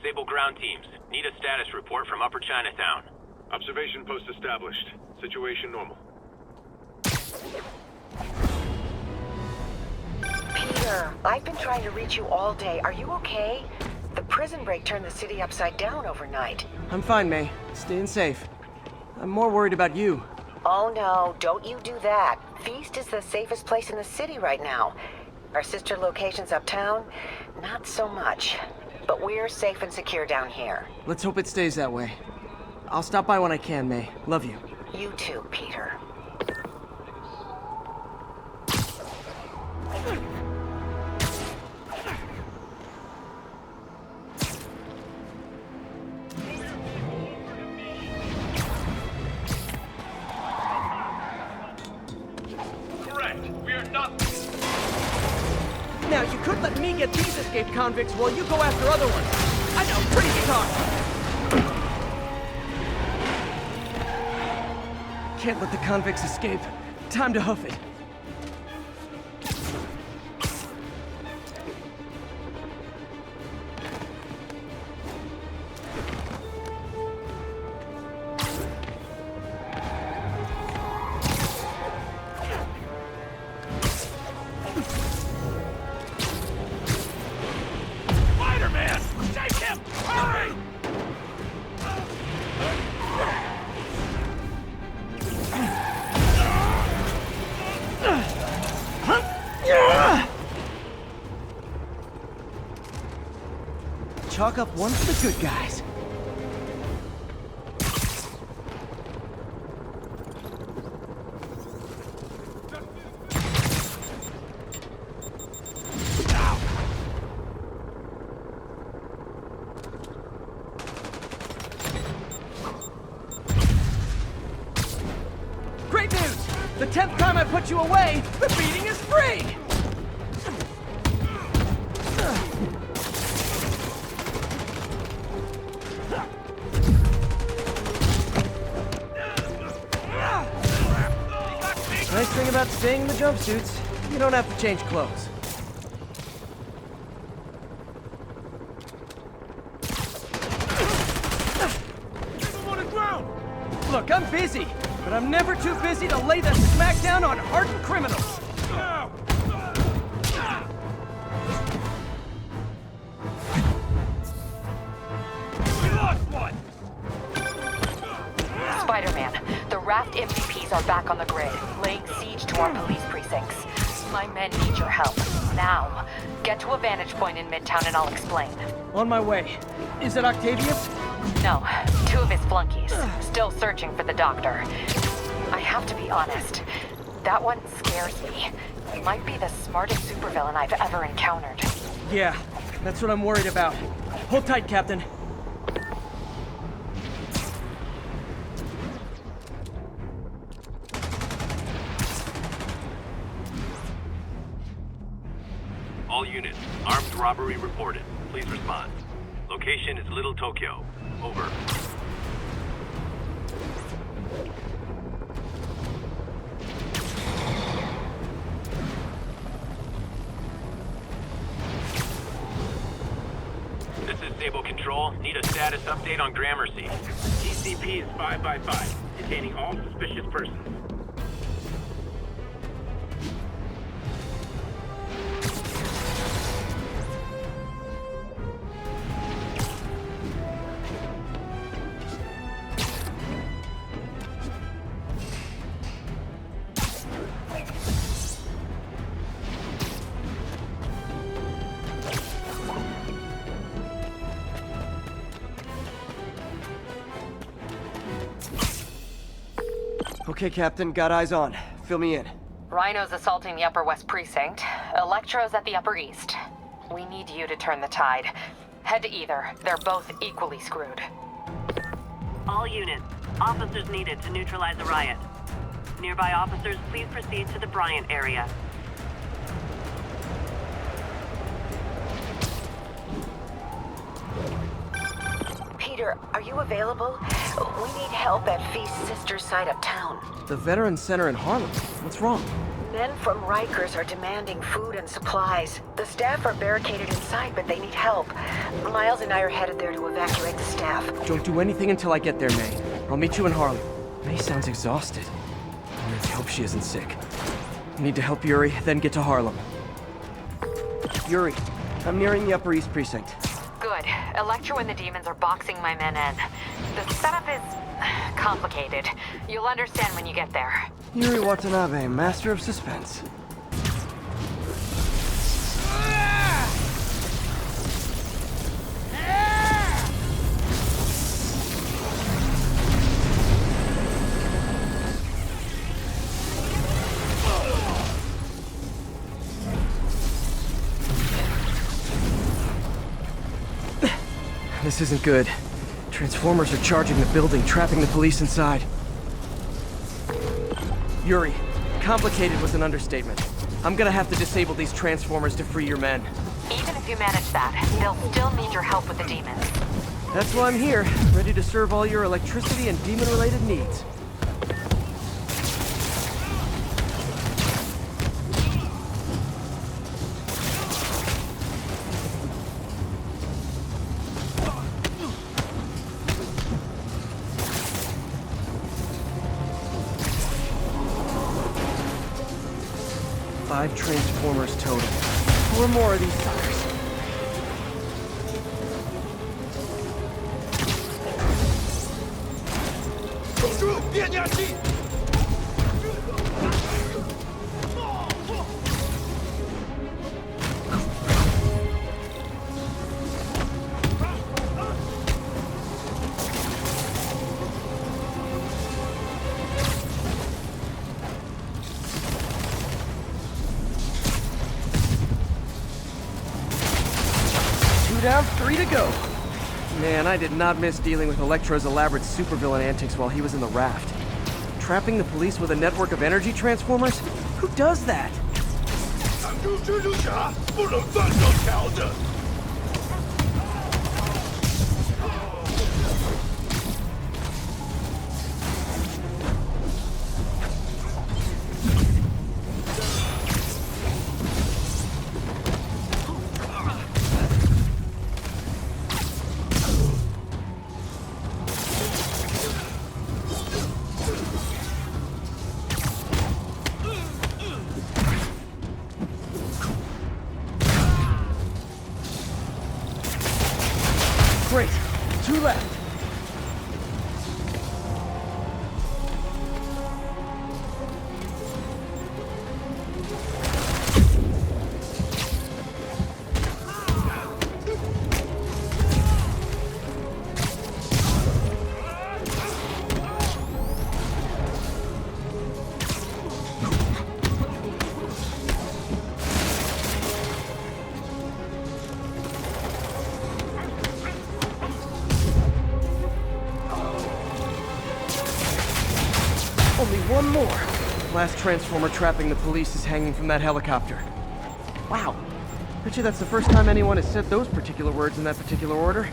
Sable ground teams. Need a status report from Upper Chinatown. Observation post established. Situation normal. Peter, I've been trying to reach you all day. Are you okay? The prison break turned the city upside down overnight. I'm fine, May. Staying safe. I'm more worried about you. Oh no, don't you do that. Feast is the safest place in the city right now. Our sister locations uptown, not so much. But we're safe and secure down here. Let's hope it stays that way. I'll stop by when I can, May. Love you. You too, Peter. Correct. We are not. Now, you could let me get these escaped convicts while you go after other ones. I know, pretty talk. Can't let the convicts escape. Time to hoof it. Chalk up one for the good guys. Great news! The 10th time I put you away, the beating is free! Nice thing about staying in the jumpsuits, you don't have to change clothes. Look, I'm busy, but I'm never too busy to lay the smackdown on hardened criminals. We lost one. Spider-Man, the Raft MVPs are back on the grid, laying siege to our police precincts. My men need your help, now. Get to a vantage point in Midtown and I'll explain. On my way. Is it Octavius? No, two of his flunkies, still searching for the doctor. I have to be honest, that one scares me. Might be the smartest supervillain I've ever encountered. Yeah, that's what I'm worried about. Hold tight, Captain. All units, armed robbery reported. Please respond. Location is Little Tokyo. Over. This is Sable Control. Need a status update on Gramercy. TCP is 5x5, detaining all suspicious persons. Okay, Captain, got eyes on. Fill me in. Rhino's assaulting the Upper West Precinct. Electro's at the Upper East. We need you to turn the tide. Head to either. They're both equally screwed. All units, officers needed to neutralize the riot. Nearby officers, please proceed to the Bryant area. Peter, Commander, are you available? We need help at Feast's sister site uptown. The Veterans Center in Harlem. What's wrong? Men from Rikers are demanding food and supplies. The staff are barricaded inside, but they need help. Miles and I are headed there to evacuate the staff. Don't do anything until I get there, May. I'll meet you in Harlem. May sounds exhausted. I really hope she isn't sick. Need to help Yuri, then get to Harlem. Yuri, I'm nearing the Upper East Precinct. Good. Electro and the demons are boxing my men in. The setup is complicated. You'll understand when you get there. Yuri Watanabe, master of suspense. This isn't good. Transformers are charging the building, trapping the police inside. Yuri, complicated was an understatement. I'm gonna have to disable these transformers to free your men. Even if you manage that, they'll still need your help with the demons. That's why I'm here, ready to serve all your electricity and demon-related needs. Five transformers total. 4 more of these suckers. Down, 3 to go. Man, I did not miss dealing with Electro's elaborate supervillain antics while he was in the raft. Trapping the police with a network of energy transformers? Who does that? Great. 2 left. Only 1 more. Last transformer trapping the police is hanging from that helicopter. Wow. Bet you that's the first time anyone has said those particular words in that particular order.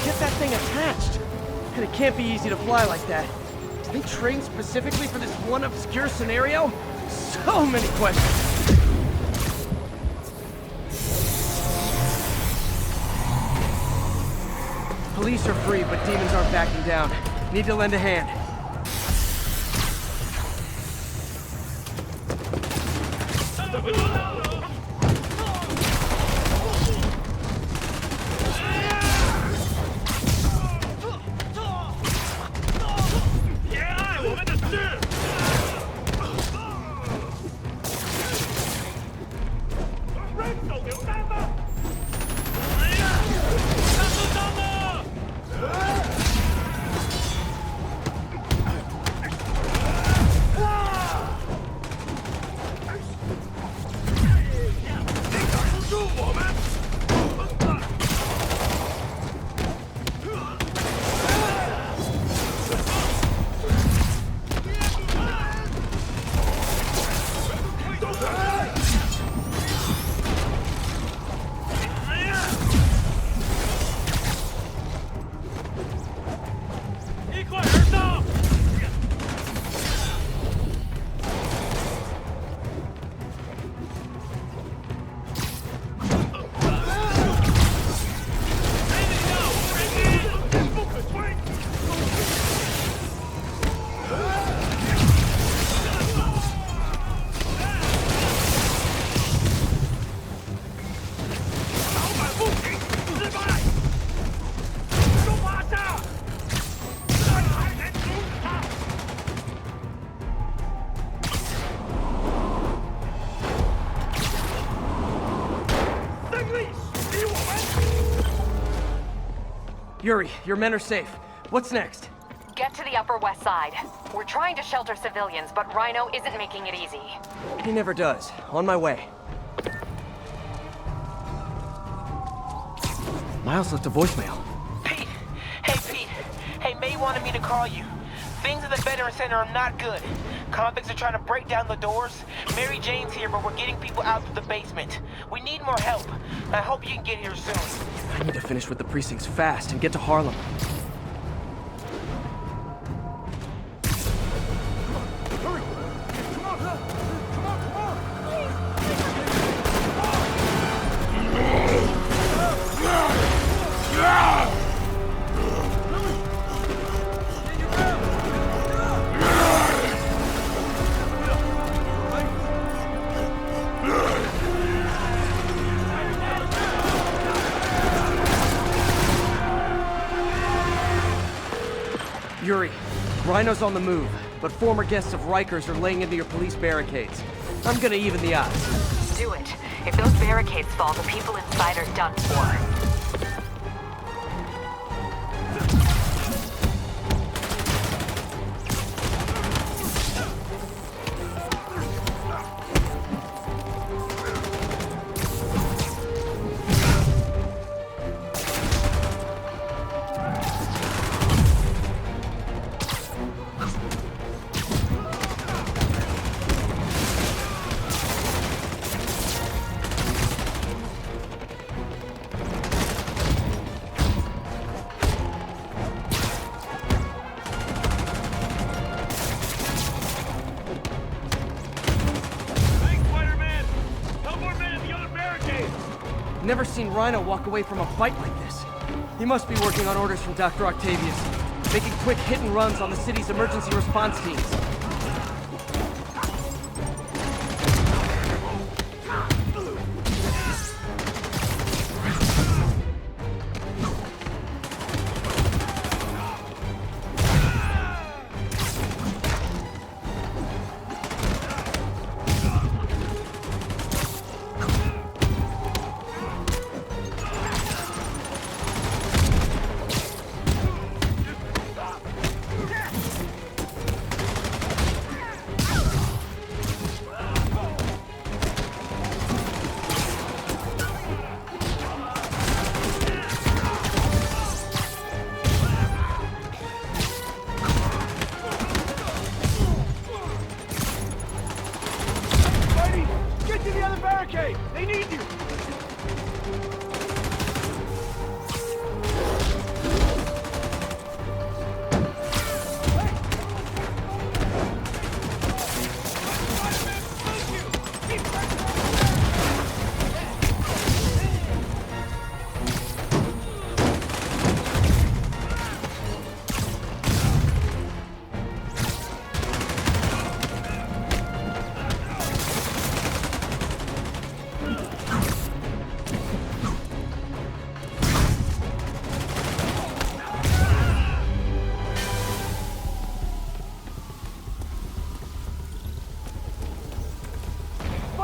Get that thing attached. And it can't be easy to fly like that. Did they train specifically for this one obscure scenario? So many questions. Police are free, but demons aren't backing down. Need to lend a hand. Yuri, your men are safe. What's next? Get to the Upper West Side. We're trying to shelter civilians, but Rhino isn't making it easy. He never does. On my way. Miles left a voicemail. Pete! Hey, Pete! Hey, May wanted me to call you. Things at the Veteran Center are not good. Convicts are trying to break down the doors. Mary Jane's here, but we're getting people out to the basement. We need more help. I hope you can get here soon. I need to finish with the precincts fast and get to Harlem. Yuri, Rhino's on the move, but former guests of Rikers are laying into your police barricades. I'm gonna even the odds. Do it. If those barricades fall, the people inside are done for. Never seen Rhino walk away from a fight like this. He must be working on orders from Dr. Octavius, making quick hit and runs on the city's emergency response teams.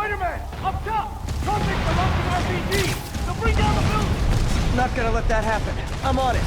Spider-Man! Up top! Convicts are launching RPGs! They'll bring down the building! Not gonna let that happen. I'm on it.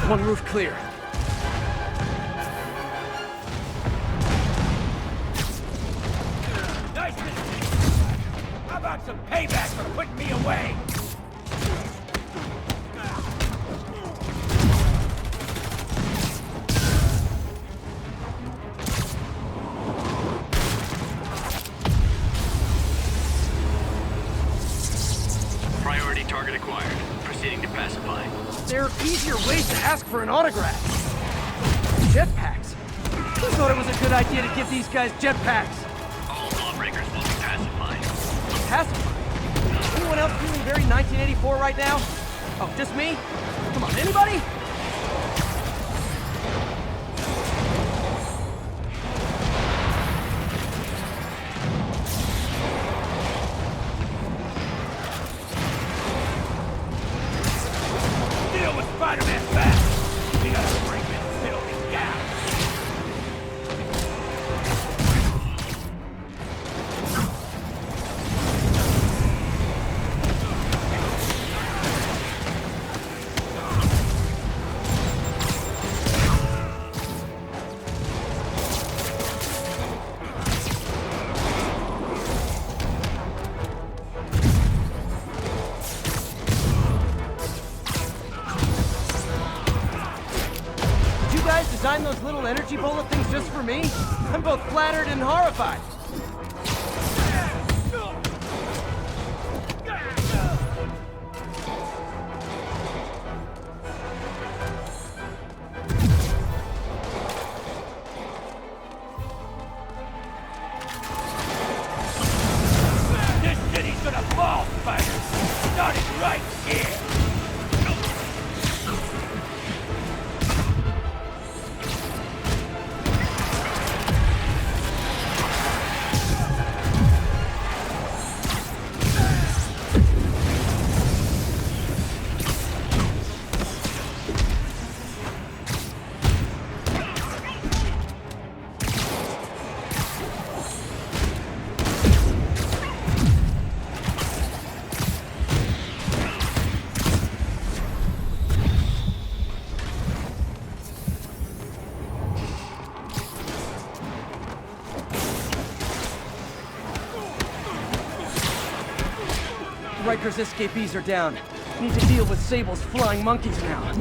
One roof clear. Nice to see you. How about some payback for putting me away? Priority target acquired. Proceeding to pacify. There are easier ways to ask for an autograph. Jetpacks? Who thought it was a good idea to give these guys jetpacks? All lawbreakers will be pacified. Pacified? Anyone else feeling very 1984 right now? Oh, just me? Come on, anybody? Deal with Spider-Man fast! We gotta break this building down! Design those little energy bullet things just for me? I'm both flattered and horrified. This city's gonna fall, Spiders! Starting right here! Riker's escapees are down. Need to deal with Sable's flying monkeys now.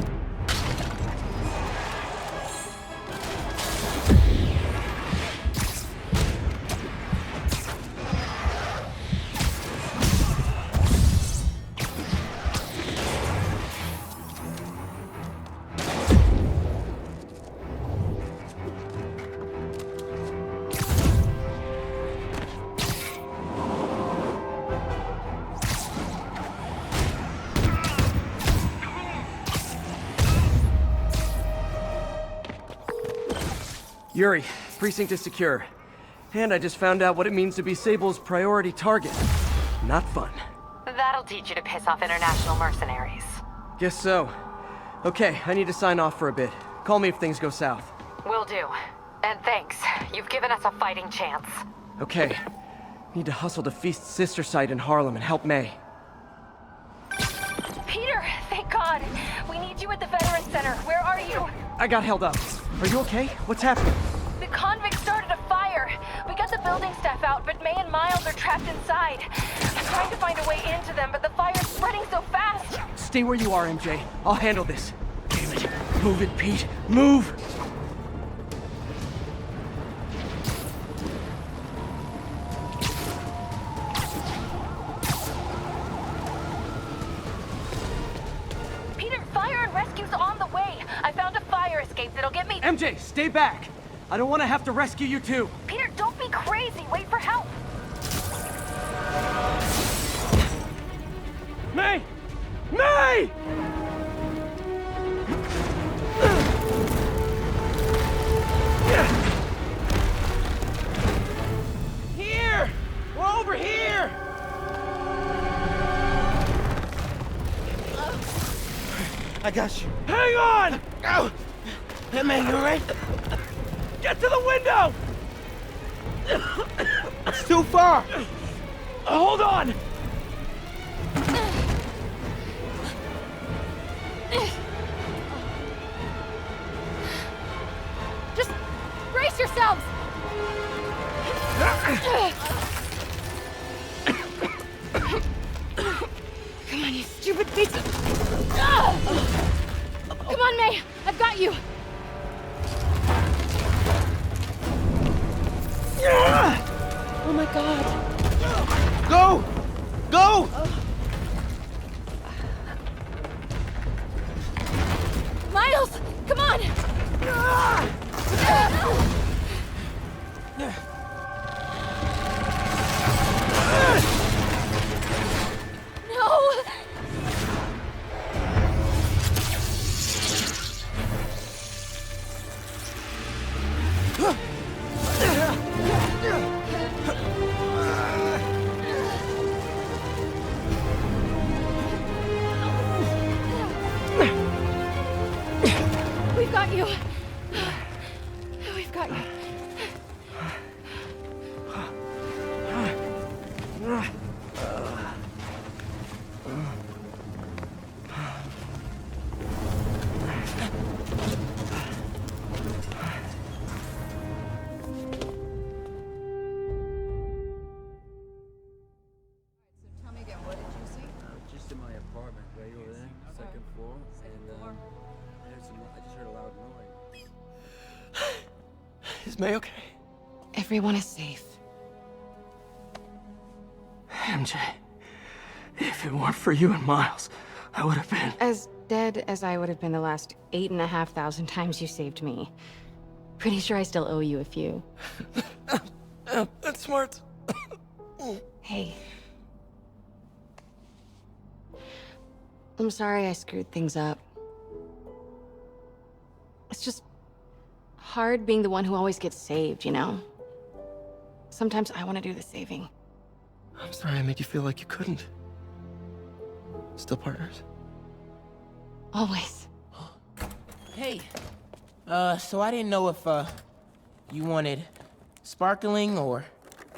Yuri, precinct is secure. And I just found out what it means to be Sable's priority target. Not fun. That'll teach you to piss off international mercenaries. Guess so. Okay, I need to sign off for a bit. Call me if things go south. Will do. And thanks. You've given us a fighting chance. Okay. Need to hustle to Feast's sister site in Harlem and help May. Peter, thank God. We need you at the Veterans Center. Where are you? I got held up. Are you okay? What's happening? The convicts started a fire. We got the building staff out, but May and Miles are trapped inside. I'm trying to find a way into them, but the fire's spreading so fast. Stay where you are, MJ. I'll handle this. Damn it. Move it, Pete. Move! Peter, fire and rescue's on the way. I found a fire escape that'll get me... MJ, stay back! I don't want to have to rescue you too. Peter, don't be crazy. Wait for help. May! May! May! Here! We're over here! I got you. Hang on! Ow! Hey, man, you alright? Get to the window! It's too far! Hold on! Just brace yourselves! Come on, you stupid piece of... Come on, May! I've got you! Oh my god. Go! Go! Miles! Come on! No! We've got you. We've got you. Just in my apartment, right over there, second floor, and I just heard a loud noise. Is May okay? Everyone is safe. MJ, if it weren't for you and Miles, I would have been... As dead as I would have been the last 8,500 times you saved me. Pretty sure I still owe you a few. That's smart. Hey. I'm sorry I screwed things up. It's just hard being the one who always gets saved, you know? Sometimes I want to do the saving. I'm sorry I made you feel like you couldn't. Still partners? Always. Hey. So I didn't know if, you wanted sparkling or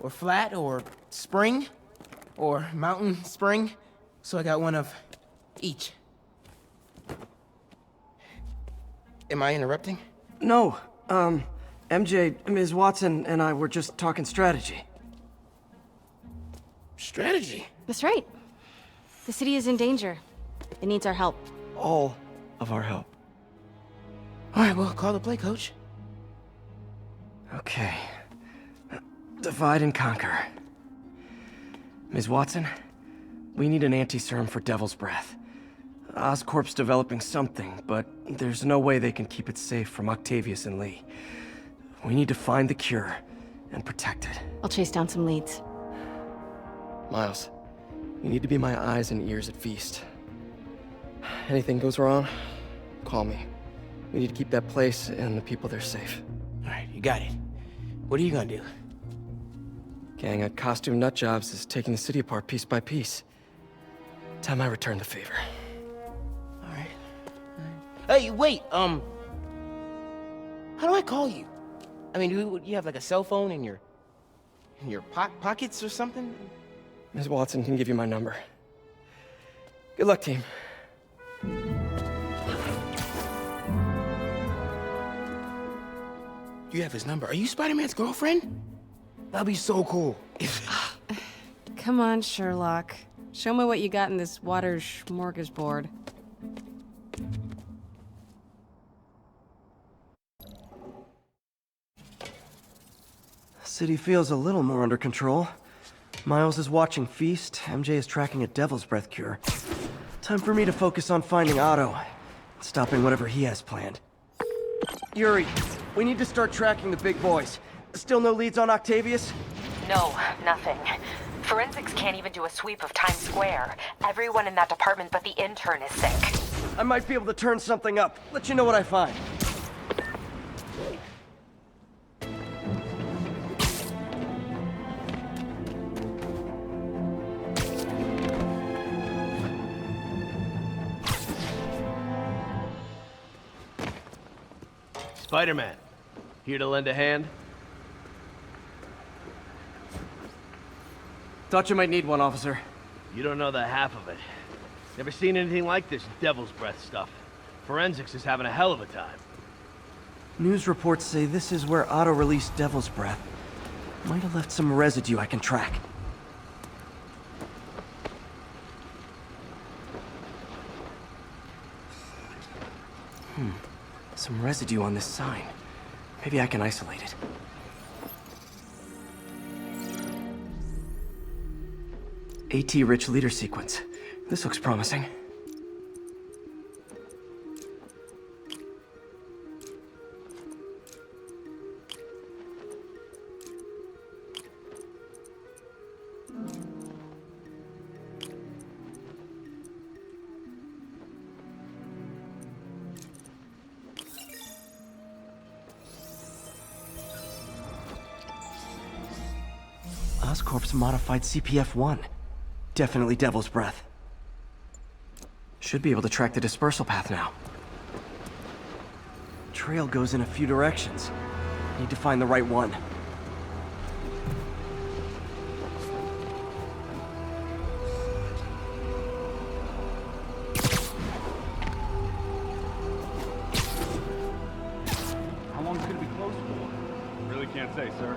flat or spring or mountain spring. So I got one of each. Am I interrupting? No. MJ, Ms. Watson, and I were just talking strategy. Strategy? That's right. The city is in danger. It needs our help. All of our help. All right, well, call the play, coach. Okay. Divide and conquer. Ms. Watson, we need an anti-serum for Devil's Breath. Oscorp's developing something, but there's no way they can keep it safe from Octavius and Lee. We need to find the cure and protect it. I'll chase down some leads. Miles, you need to be my eyes and ears at Feast. Anything goes wrong, call me. We need to keep that place and the people there safe. All right, you got it. What are you gonna do? Gang at Costume Nutjobs is taking the city apart piece by piece. Time I return the favor. All right. Hey, wait, how do I call you? I mean, do you have like a cell phone in your pockets or something? Ms. Watson can give you my number. Good luck, team. You have his number. Are you Spider-Man's girlfriend? That'd be so cool. Come on, Sherlock. Show me what you got in this water smorgasbord. City feels a little more under control. Miles is watching Feast, MJ is tracking a Devil's Breath cure. Time for me to focus on finding Otto, and stopping whatever he has planned. Yuri, we need to start tracking the big boys. Still no leads on Octavius? No, nothing. Forensics can't even do a sweep of Times Square. Everyone in that department but the intern is sick. I might be able to turn something up. Let you know what I find. Spider-Man, here to lend a hand? Thought you might need one, officer. You don't know the half of it. Never seen anything like this devil's breath stuff. Forensics is having a hell of a time. News reports say this is where Otto released Devil's Breath. Might have left some residue I can track. Some residue on this sign. Maybe I can isolate it. AT-rich leader sequence. This looks promising. Oscorp's modified CPF-1. Definitely Devil's Breath. Should be able to track the dispersal path now. Trail goes in a few directions. Need to find the right one. How long is it gonna be closed for? Really can't say, sir.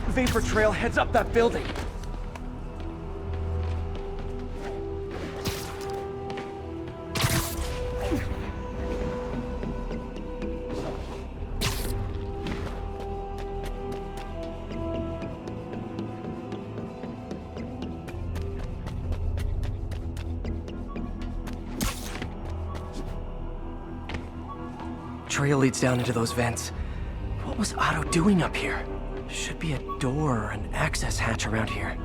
Vapor trail heads up that building. Trail leads down into those vents. What was Otto doing up here? Should be a door or an access hatch around here.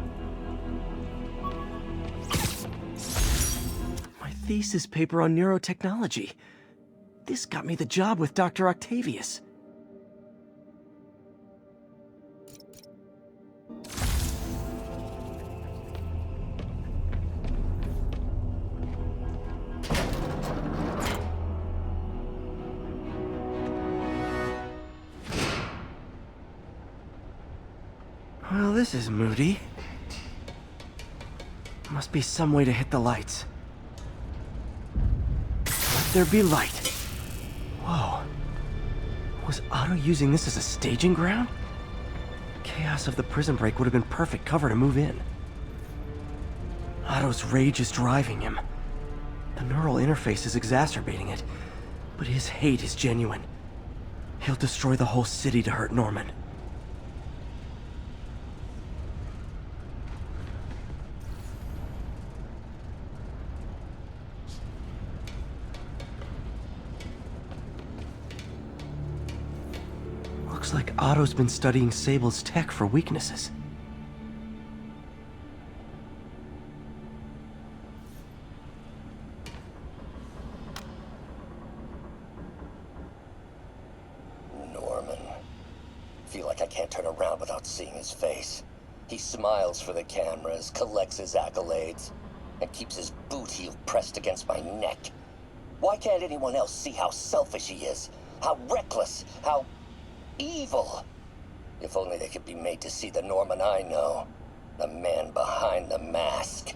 My thesis paper on neurotechnology. This got me the job with Dr. Octavius. Well, this is moody. Must be some way to hit the lights. Let there be light. Whoa. Was Otto using this as a staging ground? Chaos of the prison break would have been perfect cover to move in. Otto's rage is driving him. The neural interface is exacerbating it, but his hate is genuine. He'll destroy the whole city to hurt Norman. Looks like Otto's been studying Sable's tech for weaknesses. Norman. Feel like I can't turn around without seeing his face. He smiles for the cameras, collects his accolades, and keeps his boot heel pressed against my neck. Why can't anyone else see how selfish he is? How reckless, how evil. If only they could be made to see the Norman I know. The man behind the mask.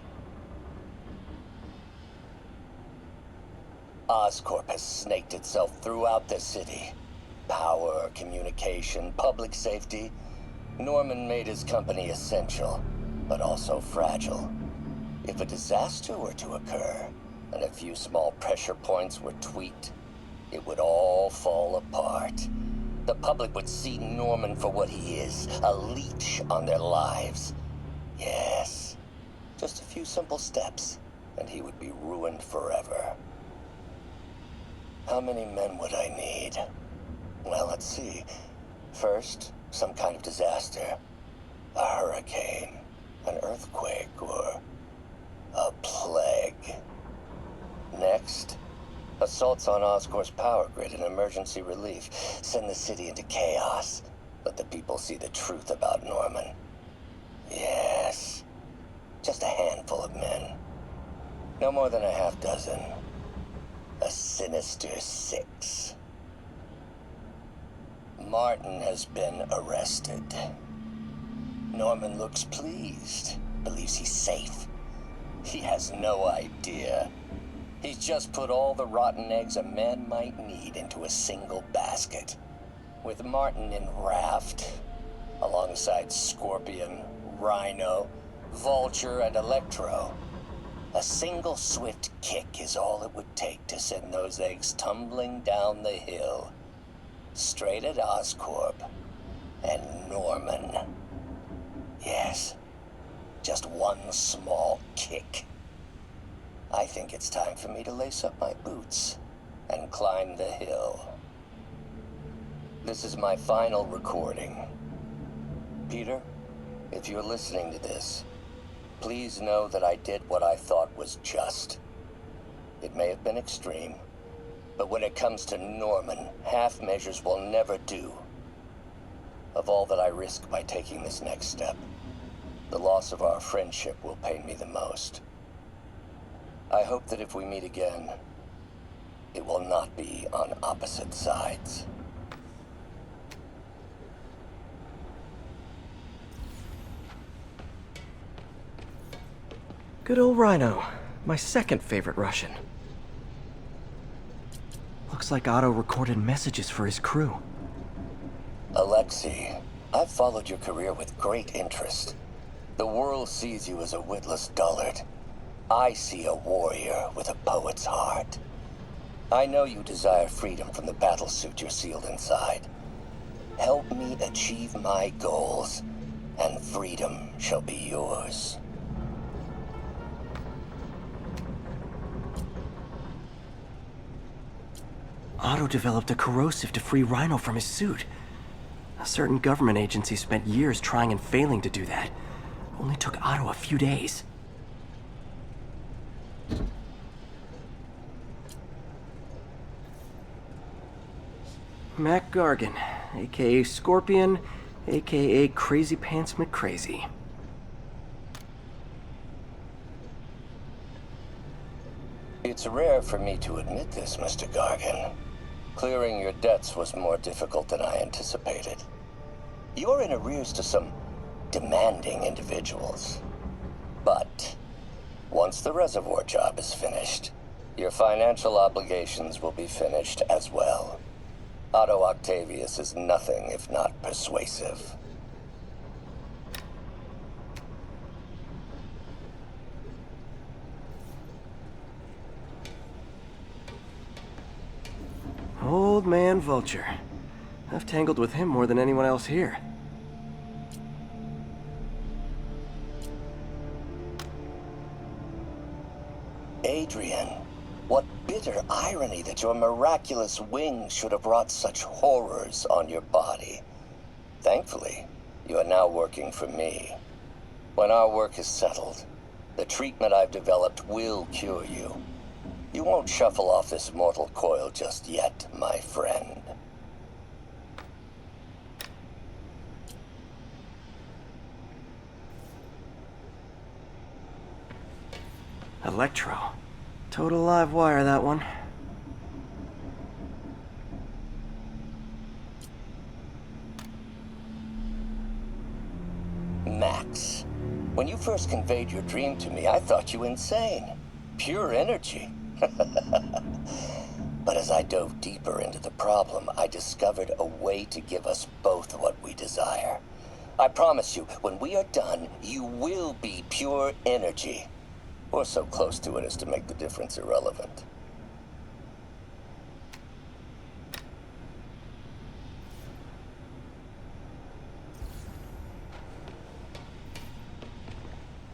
Oscorp has snaked itself throughout the city. Power, communication, public safety. Norman made his company essential, but also fragile. If a disaster were to occur, and a few small pressure points were tweaked, it would all fall apart. The public would see Norman for what he is, a leech on their lives. Yes, just a few simple steps, and he would be ruined forever. How many men would I need? Well, let's see. First, some kind of disaster. a hurricane, an earthquake, or a plague. Next, assaults on Oscorp's power grid and emergency relief send the city into chaos. Let the people see the truth about Norman. Yes, just a handful of men. No more than a half dozen. A sinister 6. Martin has been arrested. Norman looks pleased, believes he's safe. He has no idea. He's just put all the rotten eggs a man might need into a single basket. With Martin in raft, alongside Scorpion, Rhino, Vulture, and Electro, a single swift kick is all it would take to send those eggs tumbling down the hill, straight at Oscorp and Norman. Yes, just one small kick. I think it's time for me to lace up my boots and climb the hill. This is my final recording. Peter, if you're listening to this, please know that I did what I thought was just. It may have been extreme, but when it comes to Norman, half measures will never do. Of all that I risk by taking this next step, the loss of our friendship will pain me the most. I hope that if we meet again, it will not be on opposite sides. Good old Rhino, my second favorite Russian. Looks like Otto recorded messages for his crew. Alexei, I've followed your career with great interest. The world sees you as a witless dullard. I see a warrior with a poet's heart. I know you desire freedom from the battlesuit you're sealed inside. Help me achieve my goals, and freedom shall be yours. Otto developed a corrosive to free Rhino from his suit. A certain government agency spent years trying and failing to do that. Only took Otto a few days. Mac Gargan, aka Scorpion, aka Crazy Pants McCrazy. It's rare for me to admit this, Mr. Gargan. Clearing your debts was more difficult than I anticipated. You're in arrears to some demanding individuals. But once the reservoir job is finished, your financial obligations will be finished as well. Otto Octavius is nothing if not persuasive. Old man Vulture. I've tangled with him more than anyone else here. Adrian, what bitter irony that your miraculous wings should have wrought such horrors on your body. Thankfully, you are now working for me. When our work is settled, the treatment I've developed will cure you. You won't shuffle off this mortal coil just yet, my friend. Electro. Total live wire, that one. Max, when you first conveyed your dream to me, I thought you insane. Pure energy. But as I dove deeper into the problem, I discovered a way to give us both what we desire. I promise you, when we are done, you will be pure energy. Or so close to it as to make the difference irrelevant.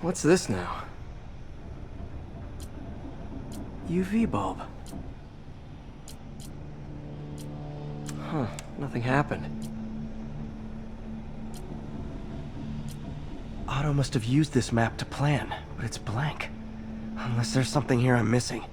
What's this now? UV bulb. Huh, nothing happened. Otto must have used this map to plan, but it's blank. Unless there's something here I'm missing.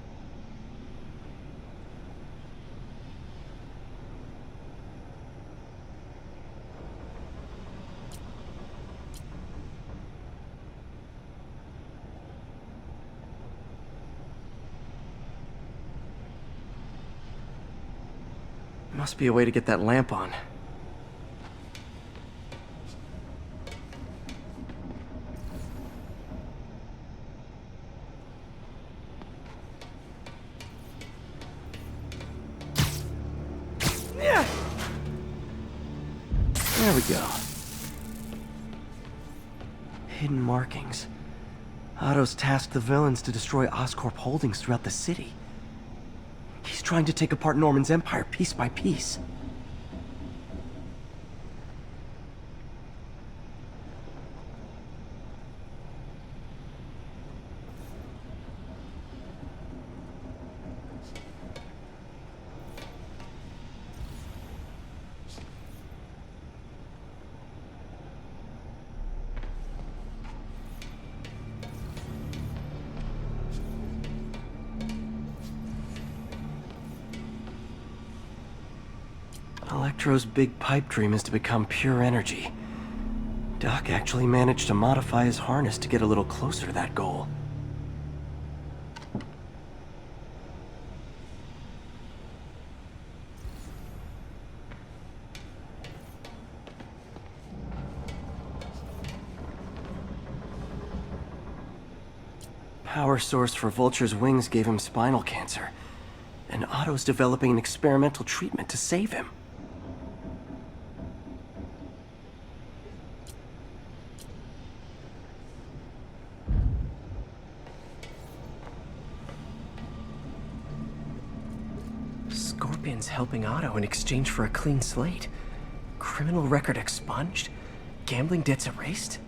Must be a way to get that lamp on. There we go. Hidden markings. Otto's tasked the villains to destroy Oscorp holdings throughout the city. He's trying to take apart Norman's empire piece by piece. Electro's big pipe dream is to become pure energy. Doc actually managed to modify his harness to get a little closer to that goal. Power source for Vulture's wings gave him spinal cancer, and Otto's developing an experimental treatment to save him. Scorpion's helping Otto in exchange for a clean slate. Criminal record expunged? Gambling debts erased?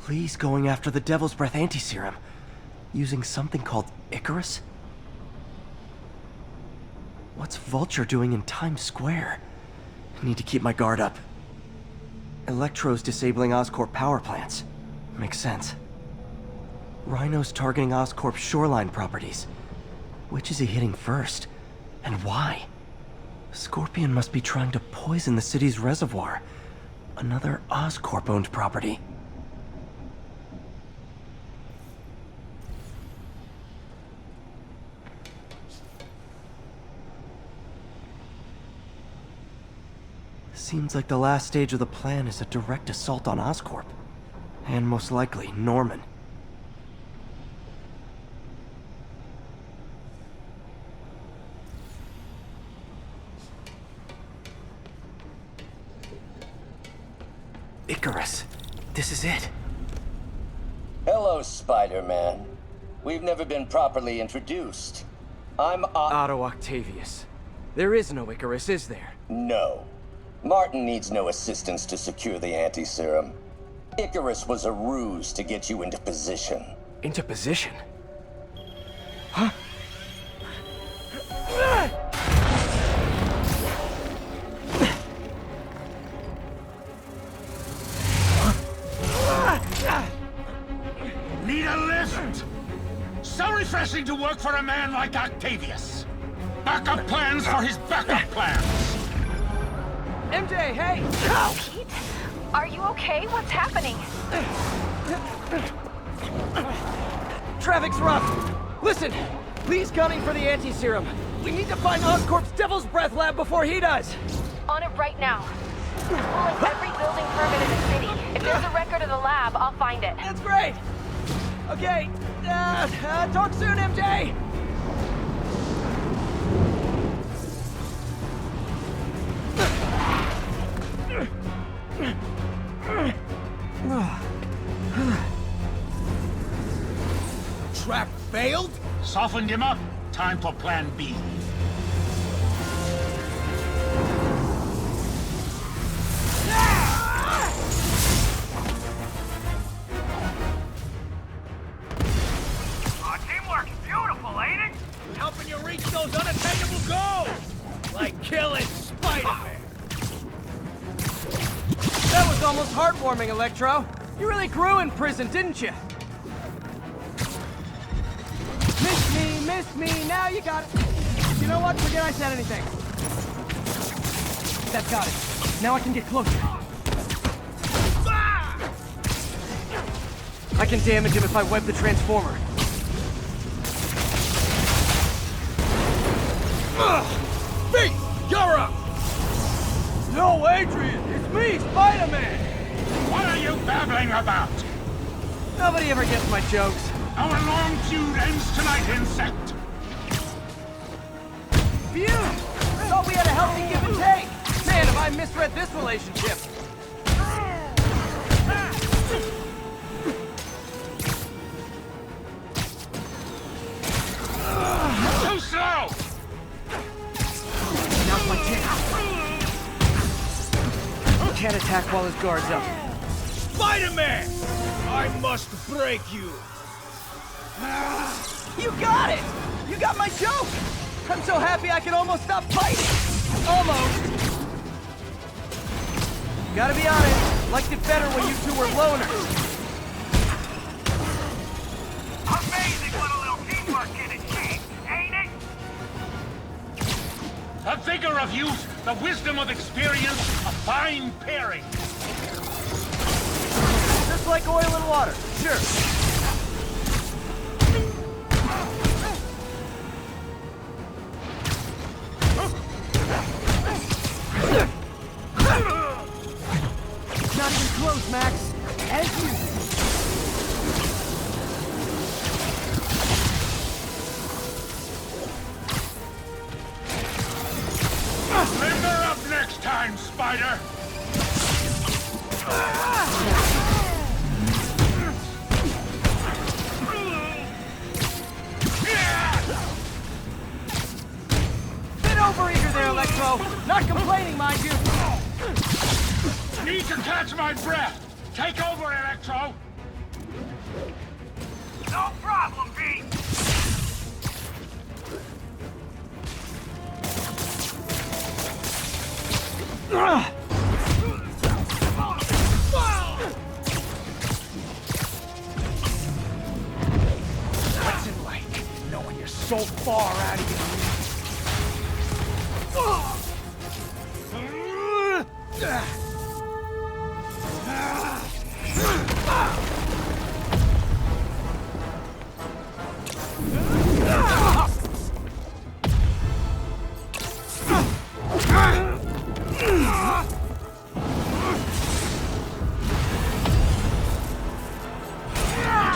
Lee's going after the Devil's Breath anti-serum, using something called Icarus? What's Vulture doing in Times Square? I need to keep my guard up. Electro's disabling Oscorp power plants. Makes sense. Rhino's targeting Oscorp's shoreline properties. Which is he hitting first? And why? Scorpion must be trying to poison the city's reservoir. Another Oscorp-owned property. Seems like the last stage of the plan is a direct assault on Oscorp. And most likely, Norman. Icarus. This is it. Hello, Spider-Man. We've never been properly introduced. I'm Otto Octavius. There is no Icarus, is there? No. Martin needs no assistance to secure the anti-serum. Icarus was a ruse to get you into position. Into position? Huh? Need a lift? So refreshing to work for a man like Octavius. Backup plans for his backup plans. MJ, hey! Pete? Are you okay? What's happening? Traffic's rough. Listen, Lee's gunning for the anti-serum. We need to find Oscorp's Devil's Breath lab before he does. On it right now. Pulling every building permit in the city. If there's a record of the lab, I'll find it. That's great. Okay, talk soon, MJ. Trap failed? Softened him up. Time for plan B. transforming, Electro. You really grew in prison, didn't you? Miss me, now you got it. You know what? Forget I said anything. That's got it. Now I can get closer. I can damage him if I web the transformer. Me! You're up! No, Adrian! It's me, Spider-Man! What are you babbling about? Nobody ever gets my jokes. Our long feud ends tonight, insect! Feud! I thought we had a healthy give and take! Man, have I misread this relationship! Too slow! Now's my chance. Can't attack while his guard's up. Spider-Man! I must break you! You got it! You got my joke! I'm so happy I can almost stop fighting! Almost! Gotta be honest, liked it better when you two were loners. Amazing what a little teamwork can achieve, ain't it? The vigor of youth, the wisdom of experience, a fine pairing. Just like oil and water, sure. Not even close, Max. As you. Limber up next time, Spider! Bit overeager there, Electro. Not complaining, mind you. Need to catch my breath! Take over, Electro! No problem, Pete! What's it like, knowing you're so far out of your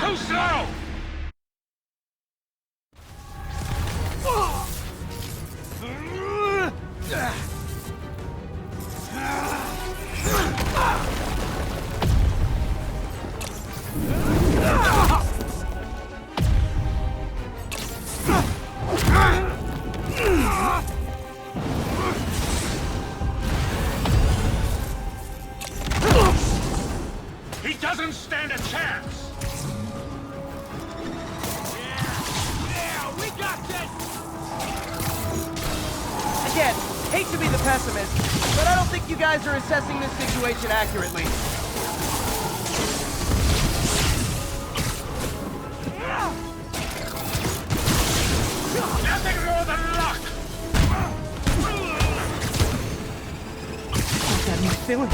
Too slow! He doesn't stand a chance! Yeah, we got this! Again, hate to be the pessimist, but I don't think you guys are assessing this situation accurately. Nothing more than luck! What's that new feeling?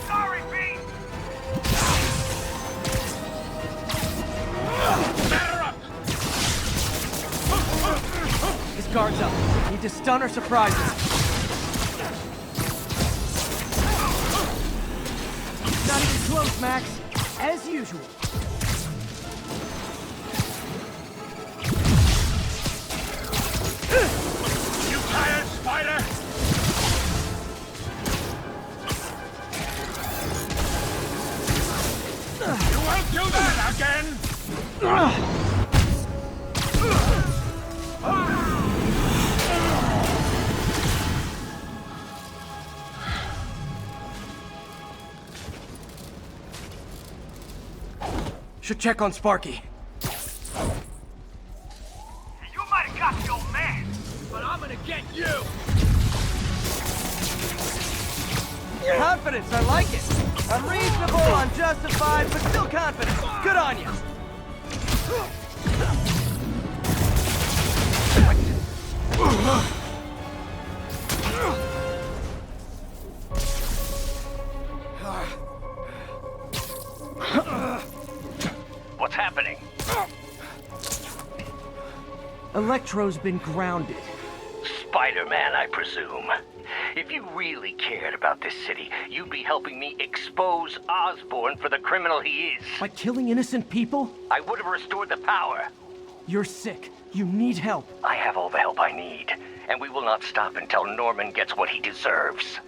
Sorry, Pete! His guard's up. Need to stun or surprise us. Not even close, Max. As usual. You tired, Spider? You won't do that again! Should check on Sparky. You might have got the old man, but I'm gonna get you! Confidence, I like it. Unreasonable, unjustified, but still confident. Good on you. What's happening? Electro's been grounded. Spider-Man, I presume. If you really cared about this city, you'd be helping me expose Osborn for the criminal he is. By killing innocent people? I would have restored the power. You're sick. You need help. I have all the help I need, and we will not stop until Norman gets what he deserves.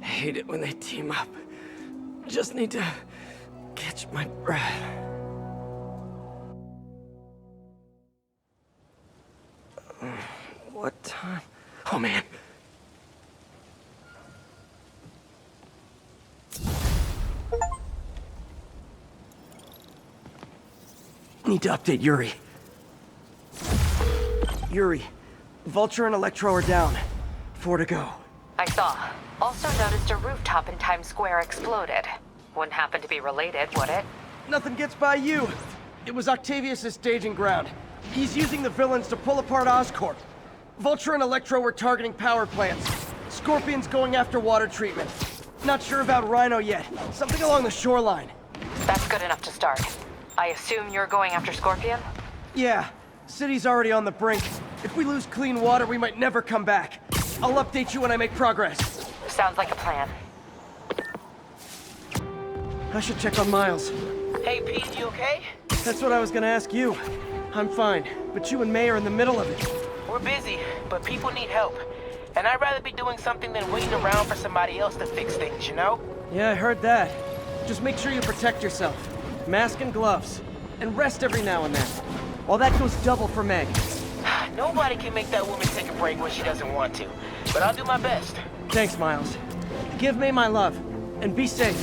I hate it when they team up. Just need to catch my breath. What time? Oh, man. Need to update Yuri. Yuri, Vulture and Electro are down. 4 to go. I saw. Also noticed a rooftop in Times Square exploded. Wouldn't happen to be related, would it? Nothing gets by you. It was Octavius' staging ground. He's using the villains to pull apart Oscorp. Vulture and Electro were targeting power plants. Scorpion's going after water treatment. Not sure about Rhino yet. Something along the shoreline. That's good enough to start. I assume you're going after Scorpion? Yeah. City's already on the brink. If we lose clean water, we might never come back. I'll update you when I make progress. Sounds like a plan. I should check on Miles. Hey, Pete, you okay? That's what I was gonna ask you. I'm fine, but you and May are in the middle of it. We're busy, but people need help. And I'd rather be doing something than waiting around for somebody else to fix things, you know? Yeah, I heard that. Just make sure you protect yourself. Mask and gloves. And rest every now and then. Well, that goes double for Meg. Nobody can make that woman take a break when she doesn't want to. But I'll do my best. Thanks, Miles. Give May my love. And be safe.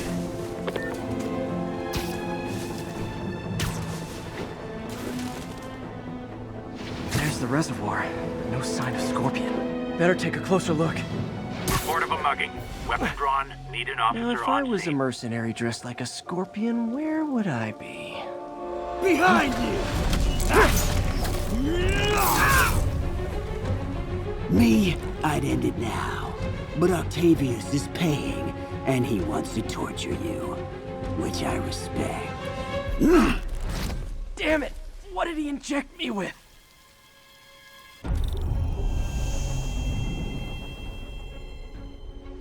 There's the reservoir. No sign of Scorpion. Better take a closer look. Report of a mugging. Weapon drawn. Need an officer Now, if I was a scene. mercenary dressed like a scorpion, where would I be? Behind you! Me, I'd end it now. But Octavius is paying, and he wants to torture you. Which I respect. Damn it! What did he inject me with?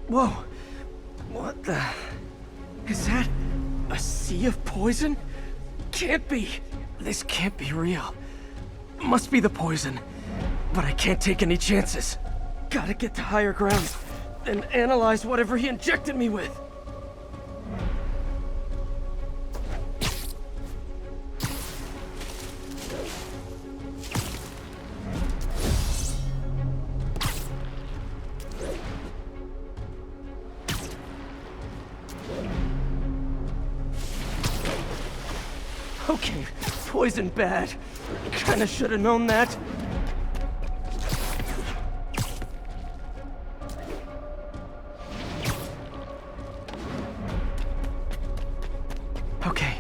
Whoa! What the... Is that... a sea of poison? Can't be! This can't be real. Must be the poison. But I can't take any chances. Gotta get to higher ground and analyze whatever he injected me with. Okay, poison bad. Kinda should've known that. Okay,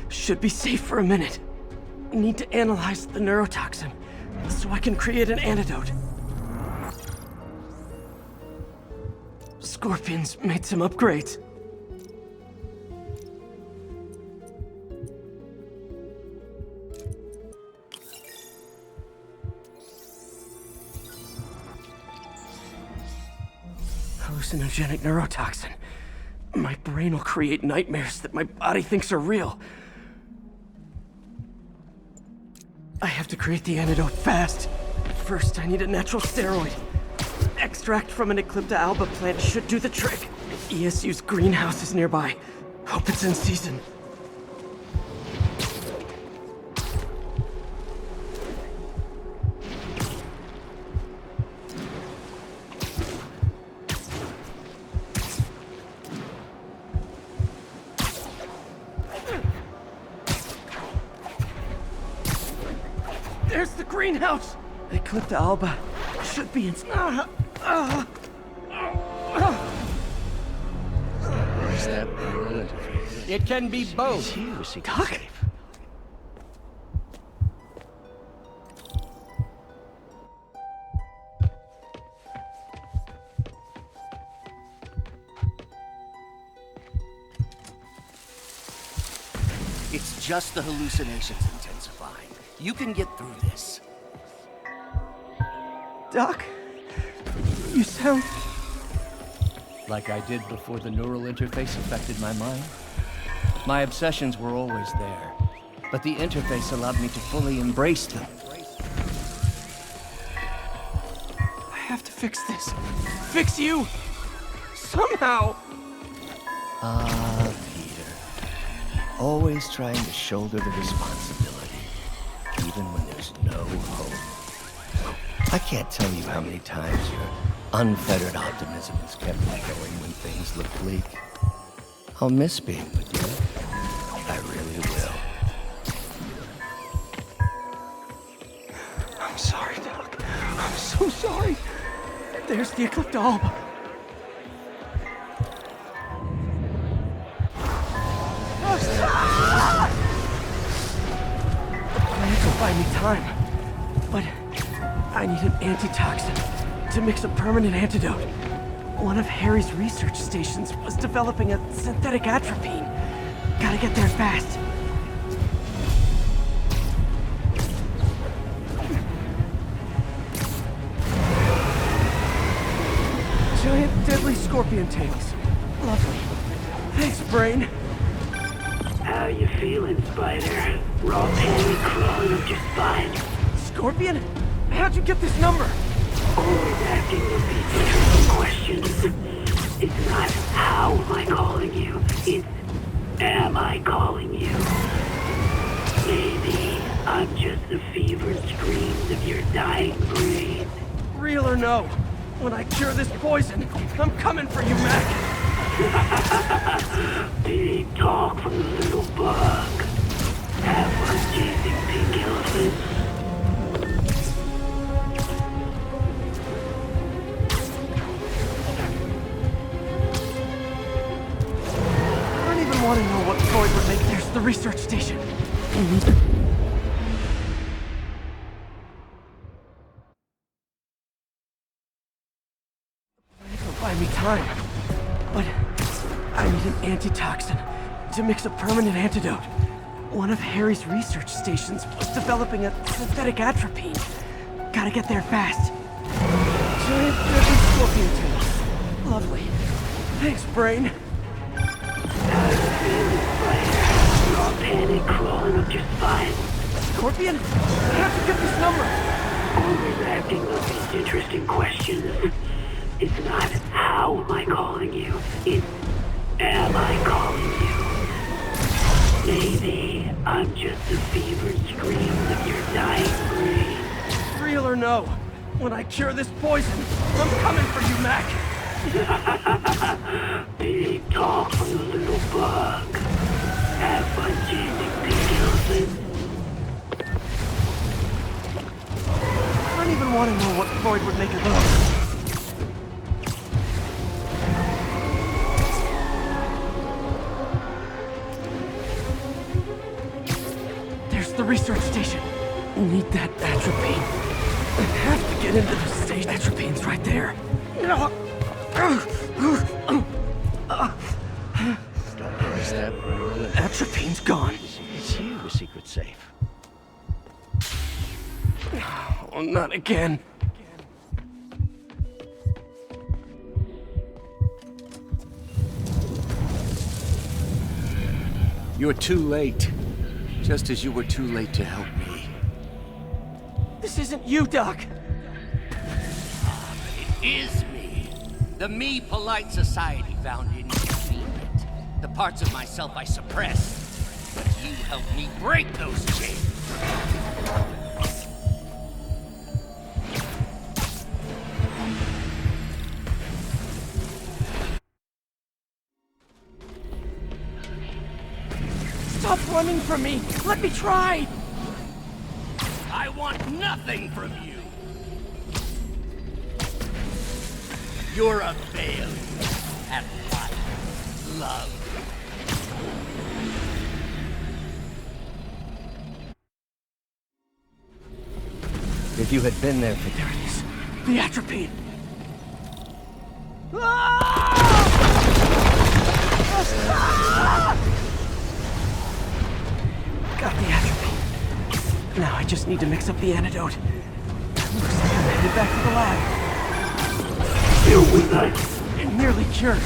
should be safe for a minute. Need to analyze the neurotoxin, so I can create an antidote. Scorpion's made some upgrades. Hallucinogenic neurotoxin. My brain will create nightmares that my body thinks are real. I have to create the antidote fast. First, I need a natural steroid. Extract from an Eclipta alba plant should do the trick. ESU's greenhouse is nearby. Hope it's in season. greenhouse! Eclipta alba should be in... Is that neural interface? It can be both. Doc? It's just the hallucinations intensifying. You can get through this. Doc? You sound... Like I did before the neural interface affected my mind? My obsessions were always there, but the interface allowed me to fully embrace them. I have to fix this. Fix you! Somehow! Peter. Always trying to shoulder the responsibility, even when there's no hope. I can't tell you how many times your unfettered optimism has kept me going when things look bleak. I'll miss being with you. I really will. I'm sorry, Doc. I'm so sorry. There's the Eclipta alba. I have to buy me time, but I need an antitoxin to mix a permanent antidote. One of Harry's research stations was developing a synthetic atropine. Gotta get there fast. Giant deadly scorpion tails. Lovely. Thanks, Brain. How you feeling, Spider? Raw panic crawling up your spine. Scorpion? How'd you get this number? Always asking those interesting questions. It's not how am I calling you, it's am I calling you? Maybe I'm just the fevered screams of your dying brain. Real or no, when I cure this poison, I'm coming for you, Mac. Big talk from the little bug. Have fun chasing pink elephants. I don't even want to know what Freud would make. There's the research station. It'll buy me time, but I need an antitoxin to mix a permanent antidote. One of Harry's research stations was developing a synthetic atropine. Gotta get there fast. Giant deadly scorpion tails. Lovely. Thanks, Brain. How you feeling, Spider? Raw panic crawling up your spine. Scorpion? How'd you get this number? Always asking those interesting questions. It's not how am I calling you, it's am I calling you? Maybe I'm just the fevered screams of your dying brain. Real or no, when I cure this poison, I'm coming for you, Mac. Big talk from the little bug. Have fun chasing pink elephants. I don't even want to know what Freud would make of those. There's the research station. Need that atropine. I have to get into the station. Atropine's right there. Is that neural interface? Atropine's gone. It's you, the secret safe. Oh, not again. You're too late. Just as you were too late to help me. This isn't you, Doc. It is me. The me polite society found inconvenient. The parts of myself I suppressed. But you helped me break those chains. Stop running from me! Let me try! I want nothing from you. You're a failure at life, love. If you had been there for... There it is. The atropine. Got the atropine. Now I just need to mix up the antidote. Looks like I'm headed back to the lab. Still with us? Nearly cured.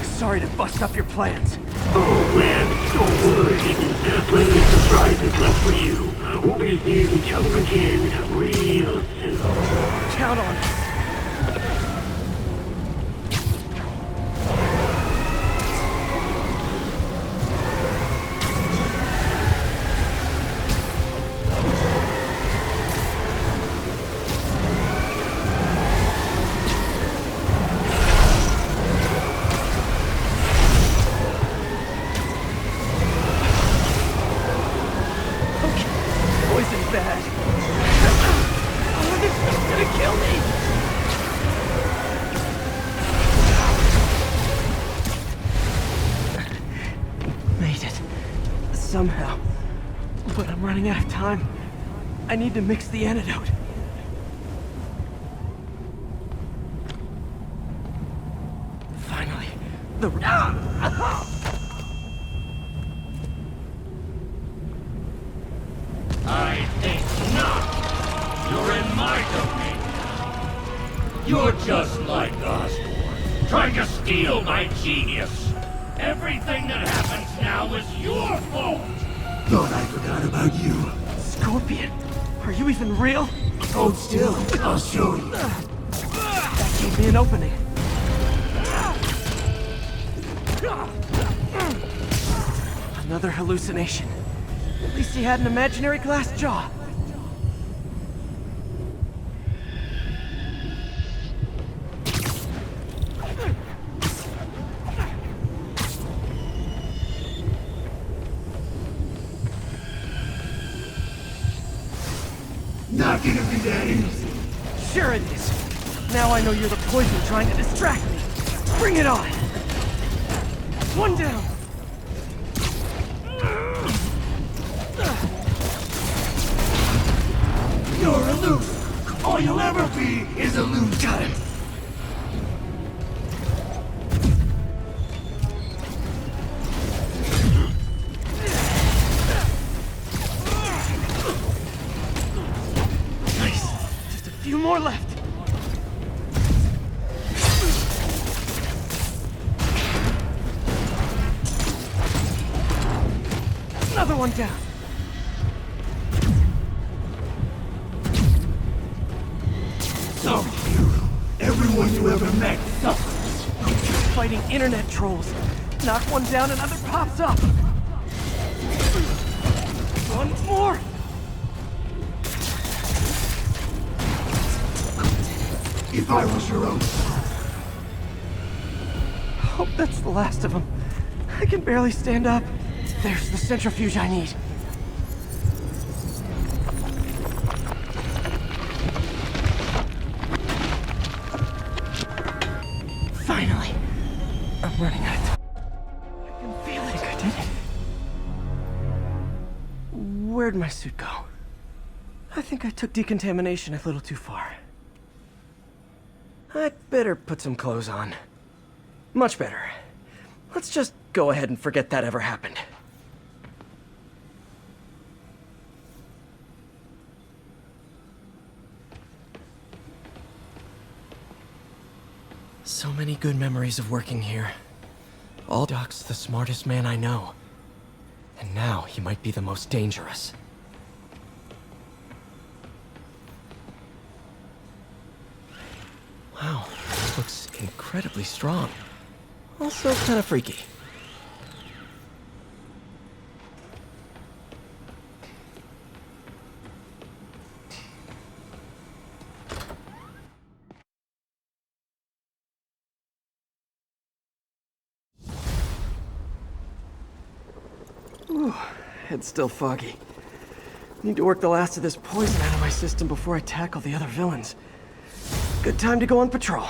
Sorry to bust up your plans. Oh man, don't worry. Plenty of surprises left for you. We'll be seeing each other again real soon. Count on it. Somehow. But I'm running out of time. I need to mix the antidote. Finally. The... I think not. You're in my domain. You're just like Osborn, trying to steal my genius. Everything that happens now is your fault! Thought I forgot about you. Scorpion, are you even real? Hold still, I'll show you. That gave me an opening. Another hallucination. At least he had an imaginary glass jaw. Not gonna be that easy. Sure it is. Now I know you're the poison trying to distract me. Bring it on! One down! You're a loser. All you'll ever be is a loser. Got it. Nice. Just a few more left. Another one down. Some hero. Everyone you ever met suffers. Fighting internet trolls. Knock one down, another pops up. One more. If I was your own son. Hope that's the last of them. I can barely stand up. There's the centrifuge I need. Finally. I'm running out of time. I can feel it. I think I did it. Where'd my suit go? I think I took decontamination a little too far. I'd better put some clothes on. Much better. Let's just go ahead and forget that ever happened. So many good memories of working here. Doc's the smartest man I know. And now he might be the most dangerous. Wow, this looks incredibly strong. Also kind of freaky. Ooh, head's still foggy. Need to work the last of this poison out of my system before I tackle the other villains. Good time to go on patrol.